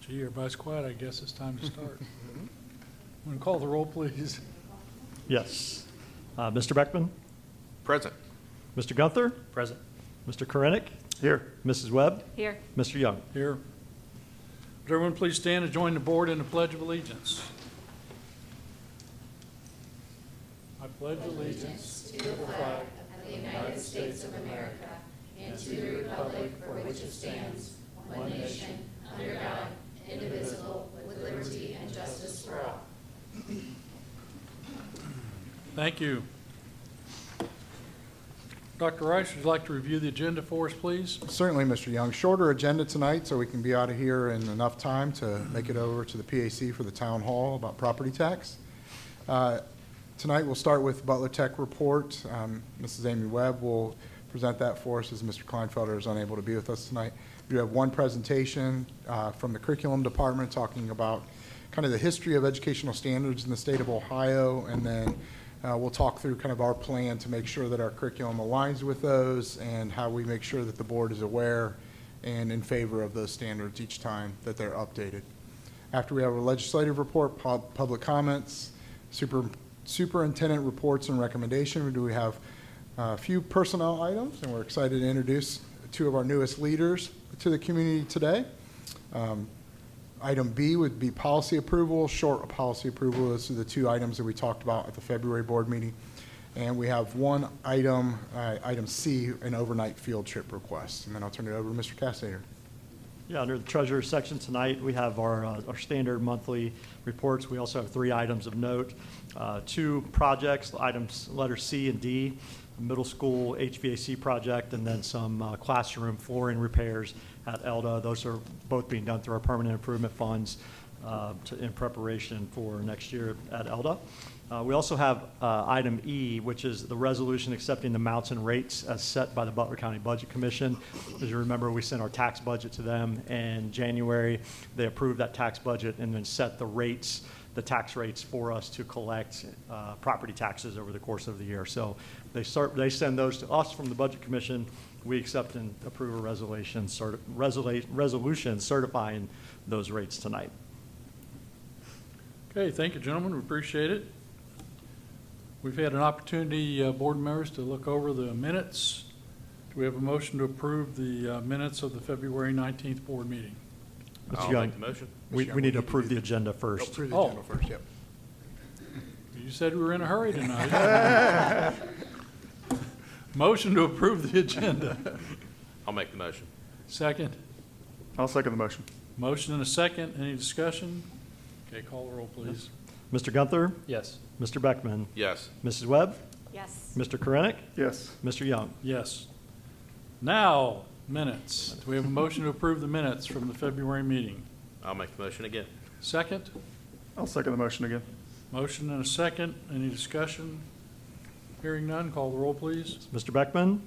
Gee, everybody's quiet. I guess it's time to start. Want to call the roll, please? Yes. Mr. Beckman? Present. Mr. Gunther? Present. Mr. Korenik? Here. Mrs. Webb? Here. Mr. Young? Here. Would everyone please stand and join the board in the Pledge of Allegiance? I pledge allegiance to the flag of the United States of America and to the republic for which it stands, one nation, under God, indivisible, with liberty and justice for all. Thank you. Dr. Rice, would you like to review the agenda for us, please? Certainly, Mr. Young. Shorter agenda tonight, so we can be out of here in enough time to make it over to the PAC for the town hall about property tax. Tonight, we'll start with Butler Tech report. Mrs. Amy Webb will present that for us as Mr. Kleinfelder is unable to be with us tonight. We have one presentation from the curriculum department talking about kind of the history of educational standards in the state of Ohio, and then we'll talk through kind of our plan to make sure that our curriculum aligns with those and how we make sure that the board is aware and in favor of those standards each time that they're updated. After we have a legislative report, public comments, superintendent reports and recommendation, we have a few personnel items, and we're excited to introduce two of our newest leaders to the community today. Item B would be policy approval, short policy approval. Those are the two items that we talked about at the February board meeting. And we have one item, item C, an overnight field trip request. And then I'll turn it over to Mr. Castaner. Yeah, under the treasurer's section tonight, we have our standard monthly reports. We also have three items of note. Two projects, items letter C and D, middle school HVAC project, and then some classroom flooring repairs at ELDA. Those are both being done through our permanent improvement funds in preparation for next year at ELDA. We also have item E, which is the resolution accepting the amounts and rates as set by the Butler County Budget Commission. As you remember, we sent our tax budget to them in January. They approved that tax budget and then set the rates, the tax rates for us to collect property taxes over the course of the year. So they send those to us from the Budget Commission. We accept and approve a resolution certifying those rates tonight. Okay, thank you, gentlemen. We appreciate it. We've had an opportunity, board members, to look over the minutes. Do we have a motion to approve the minutes of the February 19th board meeting? Mr. I'll Young, make the motion. we need to approve the agenda first. Approve the Oh. agenda first, yep. You said we were in a hurry tonight. Motion to approve the agenda. I'll make the motion. Second. I'll second the motion. Motion and a second. Any discussion? Okay, call the roll, please. Mr. Gunther? Yes. Mr. Beckman? Yes. Mrs. Webb? Yes. Mr. Korenik? Yes. Mr. Young? Yes. Now, minutes. Do we have a motion to approve the minutes from the February meeting? I'll make the motion again. Second. I'll second the motion again. Motion and a second. Any discussion? Hearing none, call the roll, please. Mr. Beckman?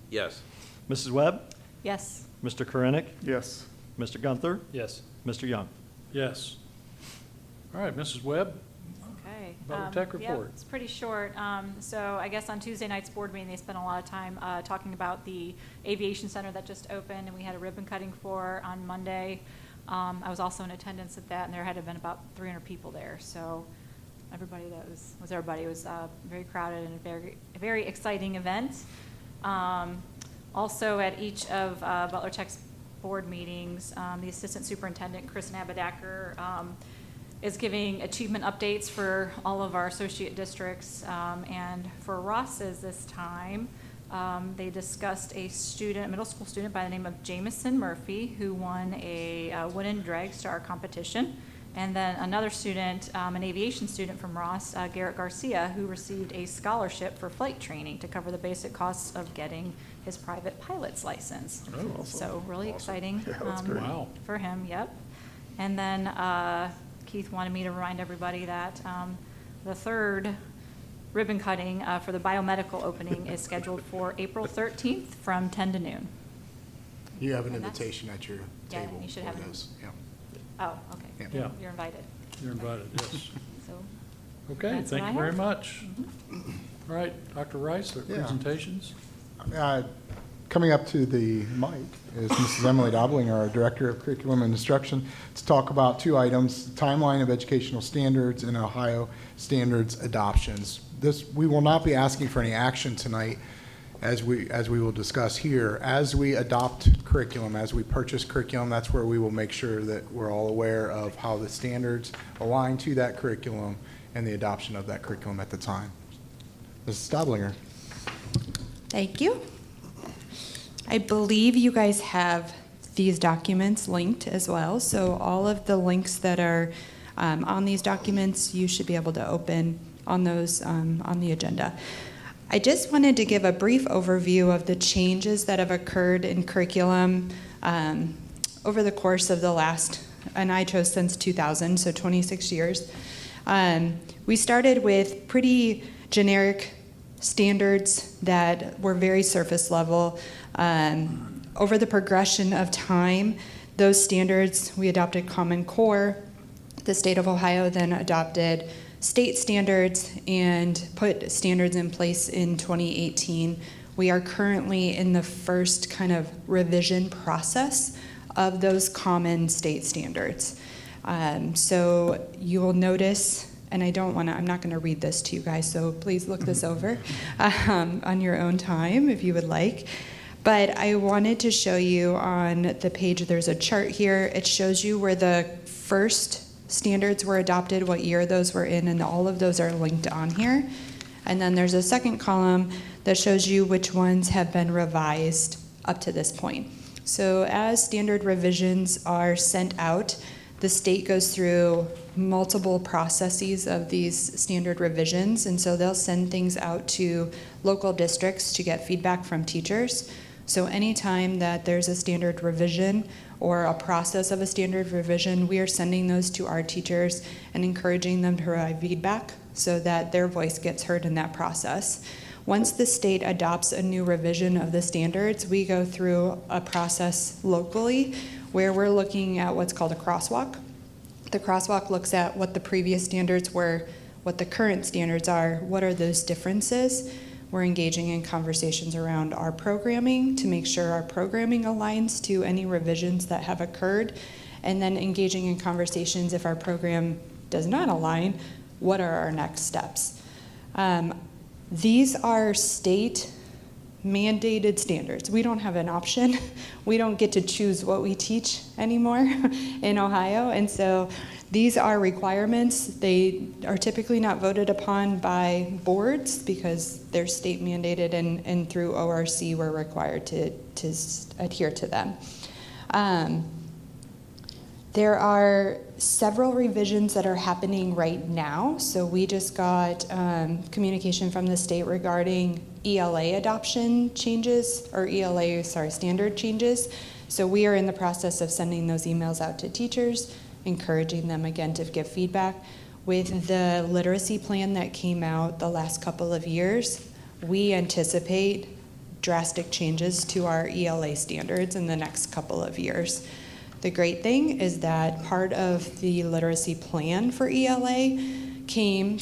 Yes. Mrs. Webb? Yes. Mr. Korenik? Yes. Mr. Gunther? Yes. Mr. Young? Yes. All right, Mrs. Webb. Okay. Butler Tech Yep, report. it's pretty short. So I guess on Tuesday night's board meeting, they spent a lot of time talking about the aviation center that just opened, and we had a ribbon cutting for on Monday. I was also in attendance at that, and there had been about 300 people there. So everybody that was everybody. It was very crowded and a very exciting event. Also at each of Butler Tech's board meetings, the assistant superintendent, Chris Nabadacker, is giving achievement updates for all of our associate districts. And for Ross's this time, they discussed a middle school student by the name of Jamison Murphy, who won a wooden drag star competition. And then another student, an aviation student from Ross, Garrett Garcia, who received a scholarship for flight training to cover the basic costs of getting his private pilot's license. Oh, awesome. So really exciting Yeah, that's great. Wow. for him, yep. And then Keith wanted me to remind everybody that the third ribbon cutting for the biomedical opening is scheduled for April 13th from 10 to noon. You have an And that's- invitation at your Yeah, table. you should for have it. those, yeah. Oh, okay. Yeah. Yeah. You're invited. You're invited, yes. So, Okay, That's thank what you I very have. much. All right, Dr. Rice, the Yeah. presentations. Coming up to the mic is Mrs. Emily Doblinger, our Director of Curriculum and Instruction, to talk about two items, timeline of educational standards and Ohio standards adoptions. We will not be asking for any action tonight, as we will discuss here. As we adopt curriculum, as we purchase curriculum, that's where we will make sure that we're all aware of how the standards align to that curriculum and the adoption of that curriculum at the time. Mrs. Doblinger. Thank you. I believe you guys have these documents linked as well, so all of the links that are on these documents, you should be able to open on those on the agenda. I just wanted to give a brief overview of the changes that have occurred in curriculum over the course of the last, and I chose since 2000, so 26 years. We started with pretty generic standards that were very surface level. Over the progression of time, those standards, we adopted Common Core. The state of Ohio then adopted state standards and put standards in place in 2018. We are currently in the first kind of revision process of those common state standards. So you will notice, and I'm not going to read this to you guys, so please look this over on your own time if you would like. But I wanted to show you on the page, there's a chart here. It shows you where the first standards were adopted, what year those were in, and all of those are linked on here. And then there's a second column that shows you which ones have been revised up to this point. So as standard revisions are sent out, the state goes through multiple processes of these standard revisions, and so they'll send things out to local districts to get feedback from teachers. So anytime that there's a standard revision or a process of a standard revision, we are sending those to our teachers and encouraging them to provide feedback so that their voice gets heard in that process. Once the state adopts a new revision of the standards, we go through a process locally where we're looking at what's called a crosswalk. The crosswalk looks at what the previous standards were, what the current standards are, what are those differences. We're engaging in conversations around our programming to make sure our programming aligns to any revisions that have occurred, and then engaging in conversations if our program does not align, what are our next steps? These are state mandated standards. We don't have an option. We don't get to choose what we teach anymore in Ohio, and so these are requirements. They are typically not voted upon by boards because they're state mandated, and through ORC we're required to adhere to them. There are several revisions that are happening right now. So we just got communication from the state regarding ELA adoption changes, or standard changes. So we are in the process of sending those emails out to teachers, encouraging them again to give feedback. With the literacy plan that came out the last couple of years, we anticipate drastic changes to our ELA standards in the next couple of years. The great thing is that part of the literacy plan for ELA came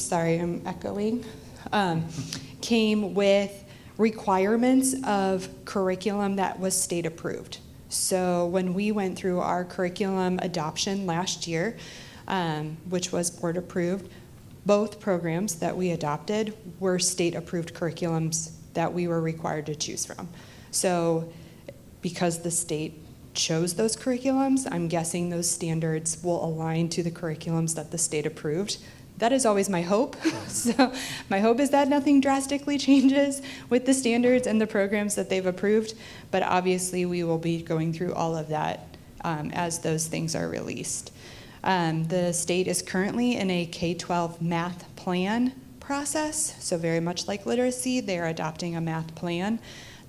with requirements of curriculum that was state approved. So when we went through our curriculum adoption last year, which was board approved, both programs that we adopted were state approved curriculums that we were required to choose from. So because the state chose those curriculums, I'm guessing those standards will align to the curriculums that the state approved. That is always my hope. So my hope is that nothing drastically changes with the standards and the programs that they've approved, but obviously we will be going through all of that as those things are released. The state is currently in a K-12 math plan process, so very much like literacy, they are adopting a math plan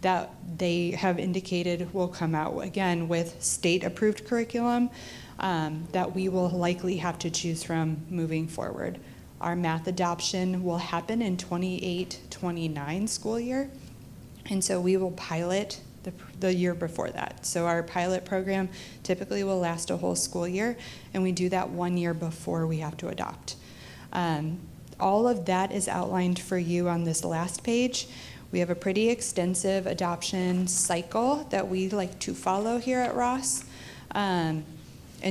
that they have indicated will come out again with state-approved curriculum that we will likely have to choose from moving forward. Our math adoption will happen in 28-29 school year, and so we will pilot the year before that. So our pilot program typically will last a whole school year, and we do that 1 year before we have to adopt. All of that is outlined for you on this last page. We have a pretty extensive adoption cycle that we like to follow here at Ross. And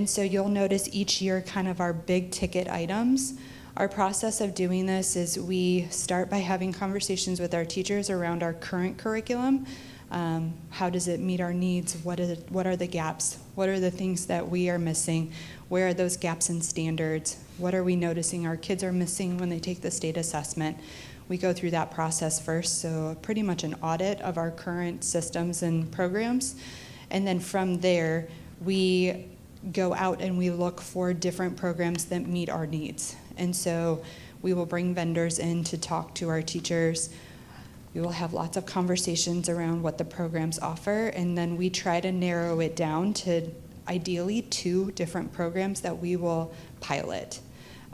so you'll notice each year kind of our big ticket items. Our process of doing this is we start by having conversations with our teachers around our current curriculum. How does it meet our needs? What are the gaps? What are the things that we are missing? Where are those gaps in standards? What are we noticing our kids are missing when they take the state assessment? We go through that process first, so pretty much an audit of our current systems and programs. And then from there, we go out and we look for different programs that meet our needs. And so we will bring vendors in to talk to our teachers. We will have lots of conversations around what the programs offer, and then we try to narrow it down to ideally 2 different programs that we will pilot,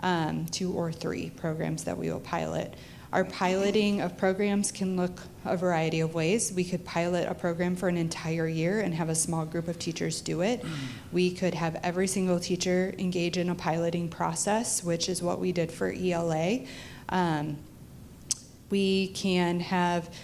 2 or 3 programs that we will pilot. Our piloting of programs can look a variety of ways. We could pilot a program for an entire year and have a small group of teachers do it. We could have every single teacher engage in a piloting process, which is what we did for ELA. We can have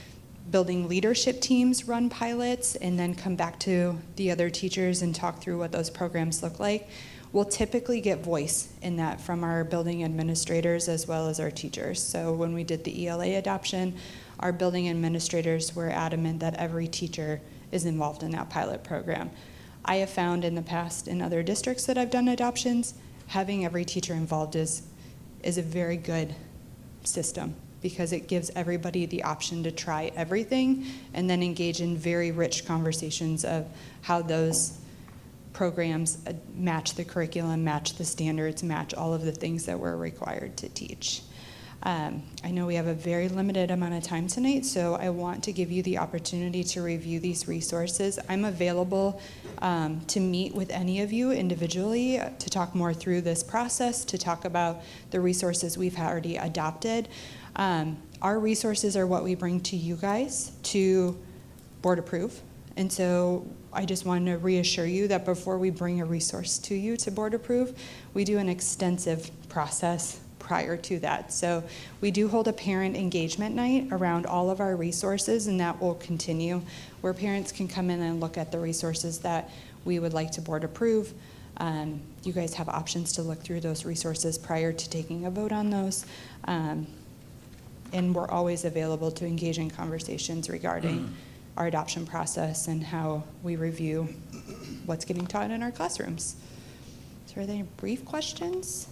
building leadership teams run pilots and then come back to the other teachers and talk through what those programs look like. We'll typically get voice in that from our building administrators as well as our teachers. So when we did the ELA adoption, our building administrators were adamant that every teacher is involved in that pilot program. I have found in the past in other districts that I've done adoptions, having every teacher involved is a very good system, because it gives everybody the option to try everything and then engage in very rich conversations of how those programs match the curriculum, match the standards, match all of the things that we're required to teach. I know we have a very limited amount of time tonight, so I want to give you the opportunity to review these resources. I'm available to meet with any of you individually to talk more through this process, to talk about the resources we've already adopted. Our resources are what we bring to you guys to board approve. And so I just want to reassure you that before we bring a resource to you to board approve, we do an extensive process prior to that. So we do hold a parent engagement night around all of our resources, and that will continue, where parents can come in and look at the resources that we would like to board approve. You guys have options to look through those resources prior to taking a vote on those. And we're always available to engage in conversations regarding our adoption process and how we review what's getting taught in our classrooms. So are there any brief questions?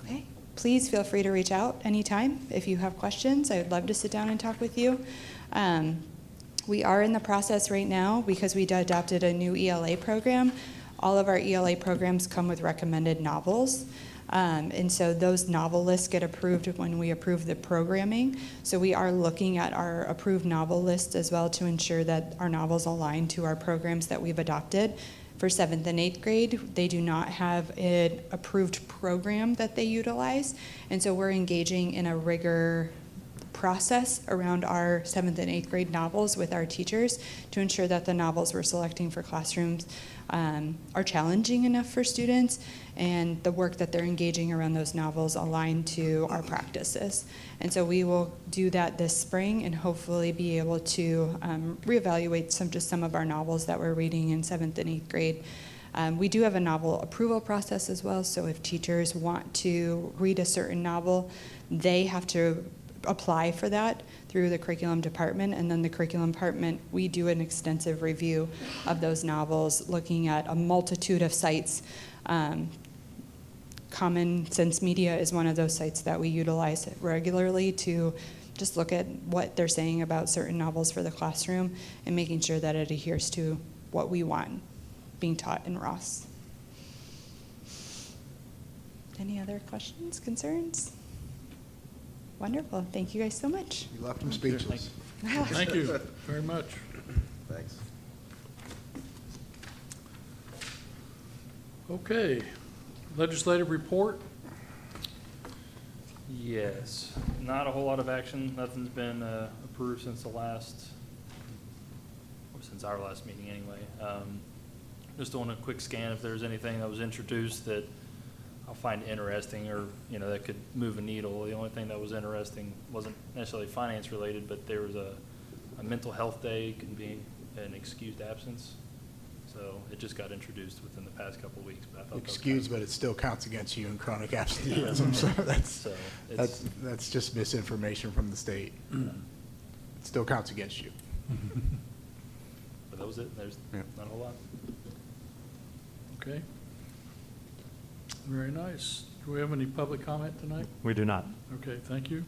Okay, please feel free to reach out anytime if you have questions. I would love to sit down and talk with you. We are in the process right now, because we adopted a new ELA program. All of our ELA programs come with recommended novels. And so those novel lists get approved when we approve the programming. So we are looking at our approved novel list as well to ensure that our novels align to our programs that we've adopted. For 7th and 8th grade, they do not have an approved program that they utilize. And so we're engaging in a rigor process around our 7th and 8th grade novels with our teachers to ensure that the novels we're selecting for classrooms are challenging enough for students, and the work that they're engaging around those novels align to our practices. And so we will do that this spring and hopefully be able to reevaluate some of our novels that we're reading in 7th and 8th grade. We do have a novel approval process as well, so if teachers want to read a certain novel, they have to apply for that through the curriculum department, and then the curriculum department, we do an extensive review of those novels, looking at a multitude of sites. Common Sense Media is one of those sites that we utilize regularly to just look at what they're saying about certain novels for the classroom and making sure that it adheres to what we want being taught in Ross. Any other questions, concerns? Wonderful. Thank you guys so much. You left them speechless. Thank you very much. Thanks. Okay, legislative report. Yes, not a whole lot of action. Nothing's been approved since our last meeting anyway. Just doing a quick scan if there's anything that was introduced that I I'll find interesting, or, you know, that could move a needle. The only thing that was interesting wasn't necessarily finance related, but there was a mental health day can be an excused absence. So it just got introduced within the past couple of weeks, but I thought that was Excused, but it still counts against you in chronic absenteeism, so So it's, that's just misinformation from the state. It still counts against you. but that was it. There's Yeah. not a whole lot. Okay. Very nice. Do we have any public comment tonight? We do not. Okay, thank you.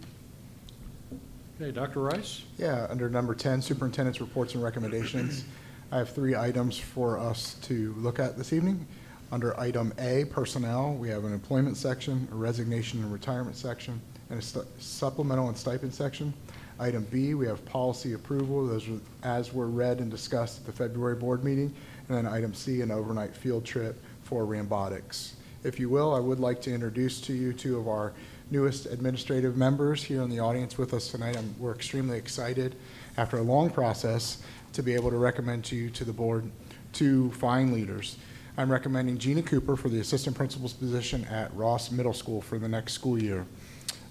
Okay, Dr. Rice? Yeah, under number 10, Superintendent's Reports and Recommendations, I have 3 items for us to look at this evening. Under item A, Personnel, we have an employment section, a resignation and retirement section, and a supplemental and stipend section. Item B, we have policy approval. Those are as were read and discussed at the February board meeting. And then item C, an overnight field trip for Rambotics. If you will, I would like to introduce to you 2 of our newest administrative members here in the audience with us tonight. We're extremely excited, after a long process, to be able to recommend to you, to the board, 2 fine leaders. I'm recommending Gina Cooper for the assistant principal's position at Ross Middle School for the next school year.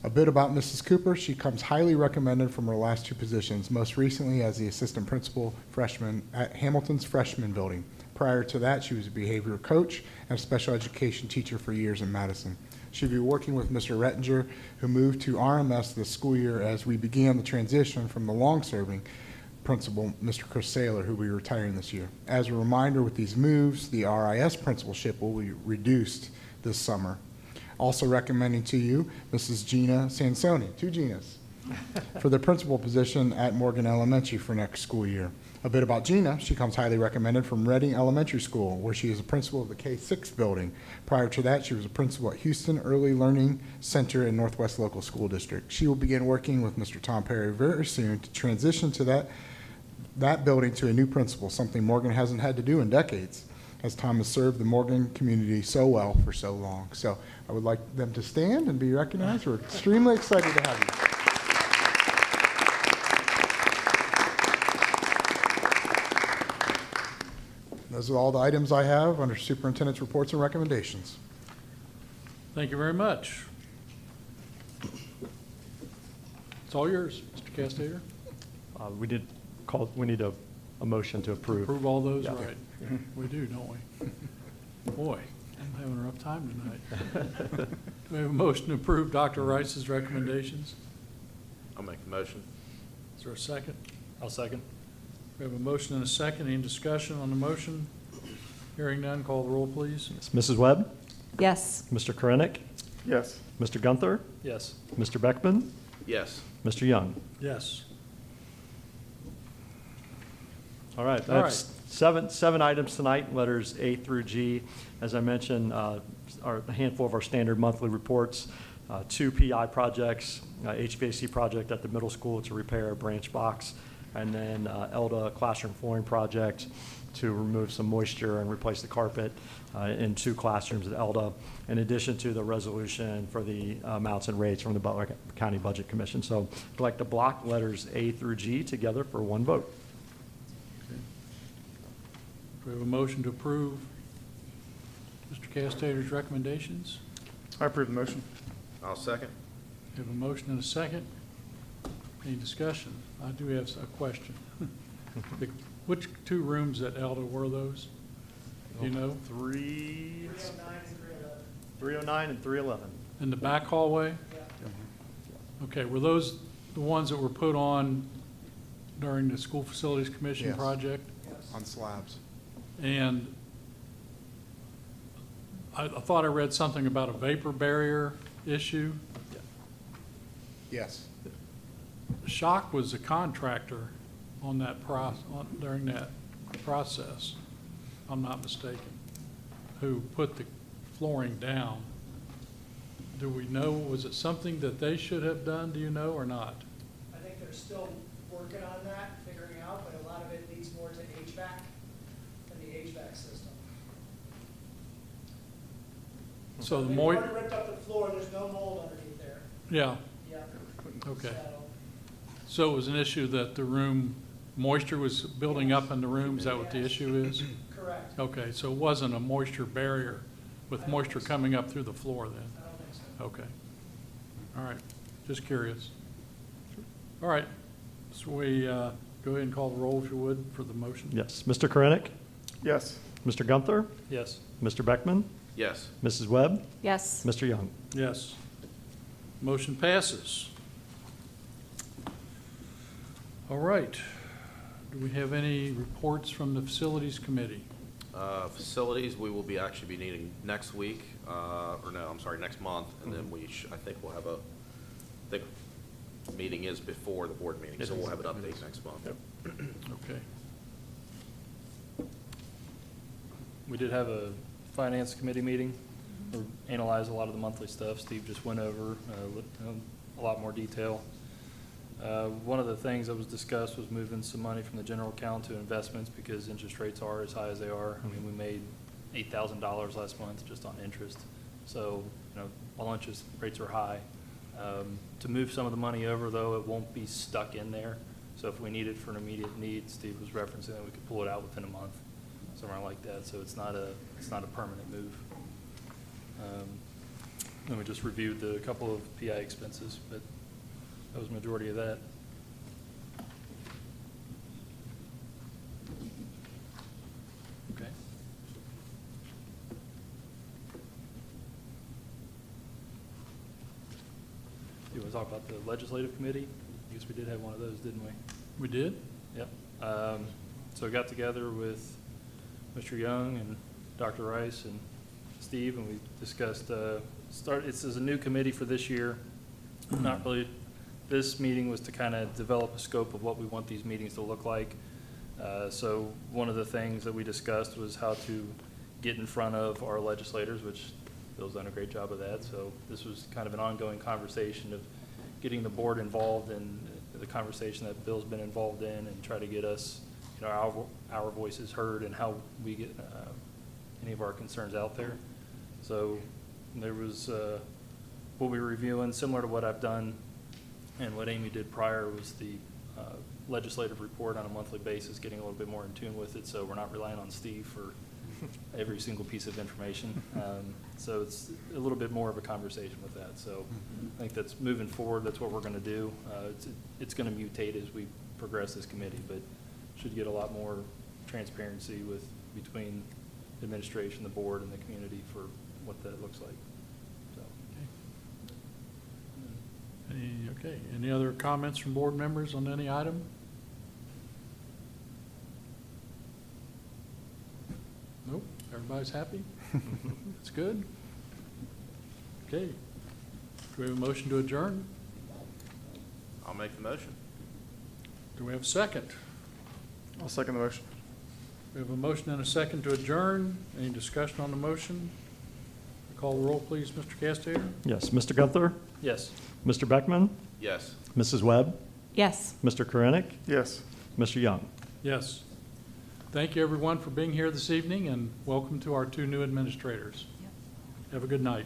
A bit about Mrs. Cooper: she comes highly recommended from her last 2 positions, most recently as the assistant principal freshman at Hamilton's freshman building. Prior to that, she was a behavior coach and a special education teacher for years in Madison. She'll be working with Mr. Rettinger, who moved to RMS this school year as we began the transition from the long-serving principal, Mr. Chris Saylor, who will be retiring this year. As a reminder, with these moves, the RIS principalship will be reduced this summer. Also recommending to you Mrs. Gina Sansoni, 2 Ginas, for the principal position at Morgan Elementary for next school year. A bit about Gina: she comes highly recommended from Reading Elementary School, where she is a principal of the K-6 building. Prior to that, she was a principal at Houston Early Learning Center in Northwest Local School District. She will begin working with Mr. Tom Perry very soon to transition to that building to a new principal, something Morgan hasn't had to do in decades, as Tom has served the Morgan community so well for so long. So I would like them to stand and be recognized. We're extremely excited to have you. Those are all the items I have under Superintendent's Reports and Recommendations. Thank you very much. It's all yours, Mr. Castater. We need a motion to approve. Approve all those, Yeah. right? We do, don't we? Boy, I'm having a rough time tonight. Do we have a motion to approve Dr. Rice's recommendations? I'll make the motion. Is there a second? I'll second. We have a motion and a second. Any discussion on the motion? Hearing none, call the roll, please. Mrs. Webb, Yes. Mr. Korinek, Yes. Mr. Gunther, Yes. Mr. Beckman, Yes. Mr. Young. Yes. All right, All that's seven items tonight, letters A through G. As I mentioned, are a handful of our standard monthly reports, 2 PI projects, HVAC project at the middle school to repair a branch box, and then ELDA classroom flooring project to remove some moisture and replace the carpet in 2 classrooms at ELDA, in addition to the resolution for the amounts and rates from the Butler County Budget Commission. So I'd like to block letters A through G together for one vote. Do we have a motion to approve Mr. Castater's recommendations? I approve the motion. I'll second. We have a motion and a second. Any discussion? I do have a question. Which 2 rooms at Elda were those? Do you know? 309 and 311. In the back hallway? Okay, were those the ones that were put on during the School Facilities Commission Yes. project? On slabs. And I thought I read something about a vapor barrier issue. Yes. Shock was a contractor on that during that process, if I'm not mistaken, who put the flooring down. Do we know, was it something that they should have done, do you know, or not? I think they're still working on that, figuring out, but a lot of it leads more to HVAC than the HVAC system. So the They've moi, already ripped up the floor, there's no mold underneath there. yeah, Yeah. okay. So, So it was an issue that the room, moisture was building up in the room, is that what the issue is? correct. Okay, so it wasn't a moisture barrier with moisture coming up through the floor then? I don't think so. Okay. All right, just curious. All right, so we go ahead and call the roll, if you would, for the motion. Yes. Mr. Korinik? Yes. Mr. Gunther? Yes. Mr. Beckman? Yes. Mrs. Webb? Yes. Mr. Young? Yes. Motion passes. All right. Do we have any reports from the Facilities Committee? Facilities, we will actually be needing next week, or no, I'm sorry, next month, and then I think we'll have the meeting is before the board meeting, so we'll have an update next month. Okay. We did have a finance committee meeting, we analyzed a lot of the monthly stuff. Steve just went over a lot more detail. One of the things that was discussed was moving some money from the general account to investments because interest rates are as high as they are. I mean, we made $8,000 last month just on interest. So, all interest rates are high. To move some of the money over, though, it won't be stuck in there. So if we need it for an immediate need, Steve was referencing that we could pull it out within a month, somewhere like that. So it's not a permanent move. Then we just reviewed a couple of PI expenses, but that was the majority of that. Okay. You want to talk about the legislative committee? I guess we did have one of those, didn't we? We did? Yep. So I got together with Mr. Young and Dr. Rice and Steve, and we discussed, this is a new committee for this year. Not really, this meeting was to kind of develop a scope of what we want these meetings to look like. So one of the things that we discussed was how to get in front of our legislators, which Bill's done a great job of that. So this was kind of an ongoing conversation of getting the board involved in the conversation that Bill's been involved in, and try to get us, our voices heard and how we get any of our concerns out there. So there was, what we were reviewing, similar to what I've done and what Amy did prior, was the legislative report on a monthly basis, getting a little bit more in tune with it, so we're not relying on Steve for every single piece of information. So it's a little bit more of a conversation with that. So I think that's moving forward, that's what we're going to do. It's going to mutate as we progress this committee, but should get a lot more transparency between the administration, the board, and the community for what that looks like. So. Any other comments from board members on any item? Nope, everybody's happy? That's good. Okay. Do we have a motion to adjourn? I'll make the motion. Do we have a second? I'll second the motion. We have a motion and a second to adjourn. Any discussion on the motion? Call the roll, please, Mr. Castater. Yes. Mr. Gunther? Yes. Mr. Beckman? Yes. Mrs. Webb? Yes. Mr. Korinik? Yes. Mr. Young? Yes. Thank you, everyone, for being here this evening, and welcome to our two new administrators. Have a good night.